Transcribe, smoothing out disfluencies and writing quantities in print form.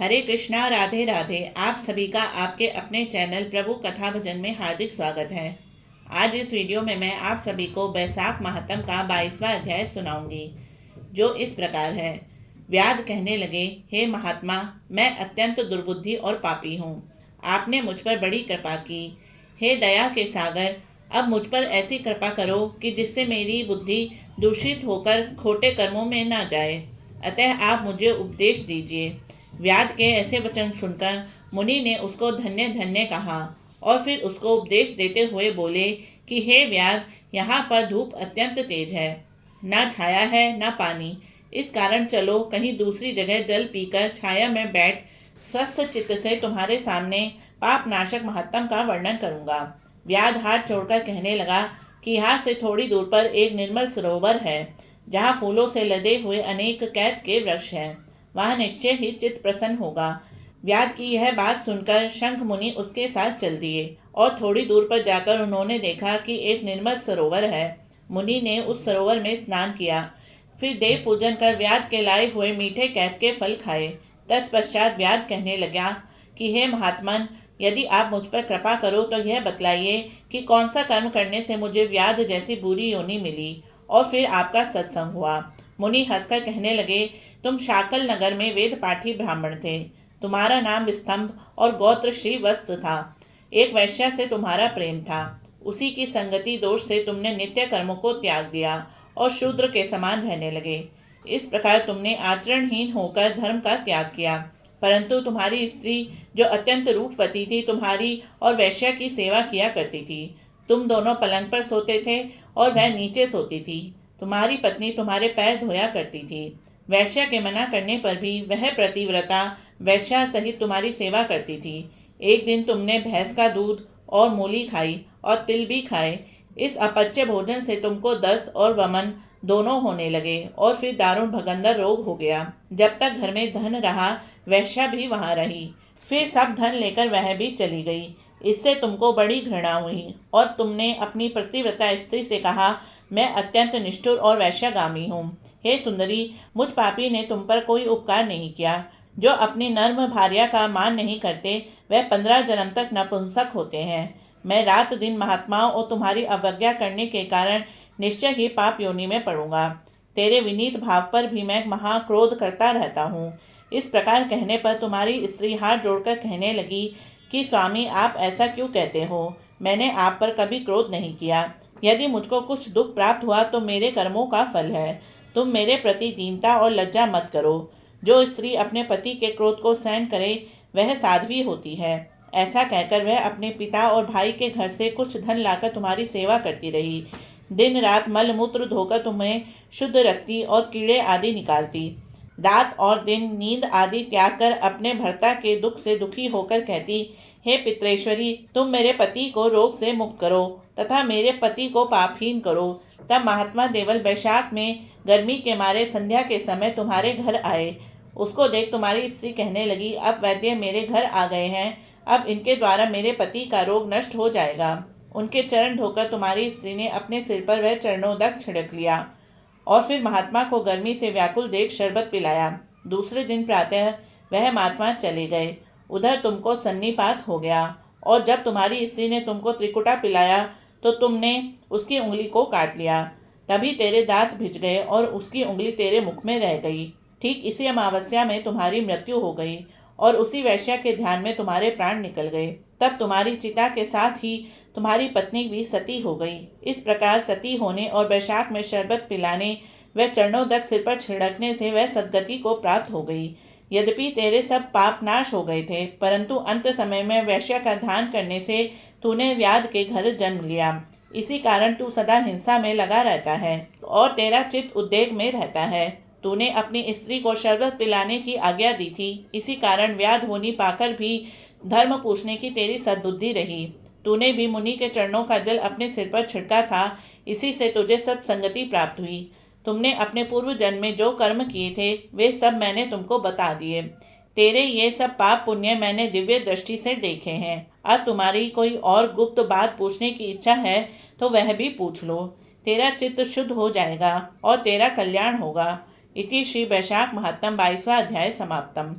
हरे कृष्णा, राधे राधे। आप सभी का आपके अपने चैनल प्रभु कथा भजन में हार्दिक स्वागत है। आज इस वीडियो में मैं आप सभी को बैसाख महात्म का 22वां अध्याय सुनाऊंगी, जो इस प्रकार है। व्याध कहने लगे, हे महात्मा, मैं अत्यंत दुर्बुद्धि और पापी हूँ। आपने मुझ पर बड़ी कृपा की। हे दया के सागर, अब मुझ पर ऐसी कृपा करो कि जिससे मेरी बुद्धि दूषित होकर खोटे कर्मों में न जाए। अतः आप मुझे उपदेश दीजिए। व्याध के ऐसे वचन सुनकर मुनि ने उसको धन्य धन्य कहा और फिर उसको उपदेश देते हुए बोले कि हे व्याध, यहाँ पर धूप अत्यंत तेज है, ना छाया है ना पानी। इस कारण चलो कहीं दूसरी जगह जल पीकर छाया में बैठ स्वस्थ चित्त से तुम्हारे सामने पाप नाशक महात्म का वर्णन करूंगा। व्याध हाथ छोड़कर कहने लगा कि यहाँ से थोड़ी दूर पर एक निर्मल सरोवर है, जहाँ फूलों से लदे हुए अनेक कैत के वृक्ष हैं। वहाँ निश्चय ही चित्त प्रसन्न होगा। व्याध की यह बात सुनकर शंख मुनि उसके साथ चल दिए और थोड़ी दूर पर जाकर उन्होंने देखा कि एक निर्मल सरोवर है। मुनि ने उस सरोवर में स्नान किया, फिर देव पूजन कर व्याध के लाए हुए मीठे कैत के फल खाए। तत्पश्चात व्याध कहने लगा कि हे महात्मन, यदि आप मुझ पर कृपा करो तो यह बतलाइए कि कौन सा कर्म करने से मुझे व्याध जैसी बुरी योनि मिली और फिर आपका सत्संग हुआ। मुनि हंसकर कहने लगे, तुम शाकल नगर में वेद पाठी ब्राह्मण थे। तुम्हारा नाम स्तंभ और गोत्र श्रीवत्स था। एक वैश्या से तुम्हारा प्रेम था। उसी की संगति दोष से तुमने नित्य कर्मों को त्याग दिया और शूद्र के समान रहने लगे। इस प्रकार तुमने आचरणहीन होकर धर्म का त्याग किया। परंतु तुम्हारी स्त्री जो अत्यंत रूपवती थी, तुम्हारी और वैश्या की सेवा किया करती थी। तुम दोनों पलंग पर सोते थे और वह नीचे सोती थी। तुम्हारी पत्नी तुम्हारे पैर धोया करती थी। वैश्या के मना करने पर भी वह प्रतिव्रता वैश्या सहित तुम्हारी सेवा करती थी। एक दिन तुमने भैंस का दूध और मूली खाई और तिल भी खाए। इस अपच्य भोजन से तुमको दस्त और वमन दोनों होने लगे और फिर दारुण भगंदर रोग हो गया। जब तक घर में धन रहा, वैश्या भी वहाँ रही। फिर सब धन लेकर वह भी चली गई। इससे तुमको बड़ी घृणा हुई और तुमने अपनी प्रतिव्रता स्त्री से कहा, मैं अत्यंत निष्ठुर और वैश्यगामी हूँ। हे सुंदरी, मुझ पापी ने तुम पर कोई उपकार नहीं किया। जो अपनी नर्म भार्या का मान नहीं करते, वह 15 जन्म तक नपुंसक होते हैं। मैं रात दिन महात्माओं और तुम्हारी अवज्ञा करने के कारण निश्चय ही पाप योनि में पड़ूंगा। तेरे विनीत भाव पर भी मैं महाक्रोध करता रहता हूँ। इस प्रकार कहने पर तुम्हारी स्त्री हाथ जोड़कर कहने लगी कि स्वामी, आप ऐसा क्यों कहते हो? मैंने आप पर कभी क्रोध नहीं किया। यदि मुझको कुछ दुख प्राप्त हुआ तो मेरे कर्मों का फल है। तुम मेरे प्रति दीनता और लज्जा मत करो। जो स्त्री अपने पति के क्रोध को सहन करे वह साध्वी होती है। ऐसा कहकर वह अपने पिता और भाई के घर से कुछ धन लाकर तुम्हारी सेवा करती रही। दिन रात मल मूत्र धोकर तुम्हें शुद्ध रखती और कीड़े आदि निकालती। रात और दिन नींद आदि त्याग कर अपने भर्ता के दुख से दुखी होकर कहती, हे पितरेश्वरी, तुम मेरे पति को रोग से मुक्त करो तथा मेरे पति को पापहीन करो। तब महात्मा देवल बैशाख में गर्मी के मारे संध्या के समय तुम्हारे घर आए। उसको देख तुम्हारी स्त्री कहने लगी, अब वैद्य मेरे घर आ गए हैं, अब इनके द्वारा मेरे पति का रोग नष्ट हो जाएगा। उनके चरण धोकर तुम्हारी स्त्री ने अपने सिर पर वह चरणोदक छिड़क लिया और फिर महात्मा को गर्मी से व्याकुल देख शरबत पिलाया। दूसरे दिन प्रातः वह महात्मा चले गए। उधर तुमको सन्निपात हो गया और जब तुम्हारी स्त्री ने तुमको त्रिकुटा पिलाया तो तुमने उसकी उंगली को काट लिया। तभी तेरे दांत भिज गए और उसकी उंगली तेरे मुख में रह गई। ठीक इसी अमावस्या में तुम्हारी मृत्यु हो गई और उसी वैश्या के ध्यान में तुम्हारे प्राण निकल गए। तब तुम्हारी चिता के साथ ही तुम्हारी पत्नी भी सती हो गई। इस प्रकार सती होने और बैशाख में शरबत पिलाने व चरणोदक सिर पर छिड़कने से वह सदगति को प्राप्त हो गई। यद्यपि तेरे सब पाप नाश हो गए थे, परंतु अंत समय में वैश्या का ध्यान करने से तूने व्याध के घर जन्म लिया। इसी कारण तू सदा हिंसा में लगा रहता है और तेरा चित्त उद्वेग में रहता है। तूने अपनी स्त्री को शरबत पिलाने की आज्ञा दी थी, इसी कारण व्याध होनी पाकर भी धर्म पूछने की तेरी सद्बुद्धि रही। तूने भी मुनि के चरणों का जल अपने सिर पर छिड़का था, इसी से तुझे सत्संगति प्राप्त हुई। तुमने अपने पूर्व जन्म में जो कर्म किए थे वे सब मैंने तुमको बता दिए। तेरे ये सब पाप पुण्य मैंने दिव्य दृष्टि से देखे हैं। अब तुम्हारी कोई और गुप्त बात पूछने की इच्छा है तो वह भी पूछ लो। तेरा चित्त शुद्ध हो जाएगा और तेरा कल्याण होगा। इति श्री बैशाख महात्म 22वां अध्याय समाप्तम।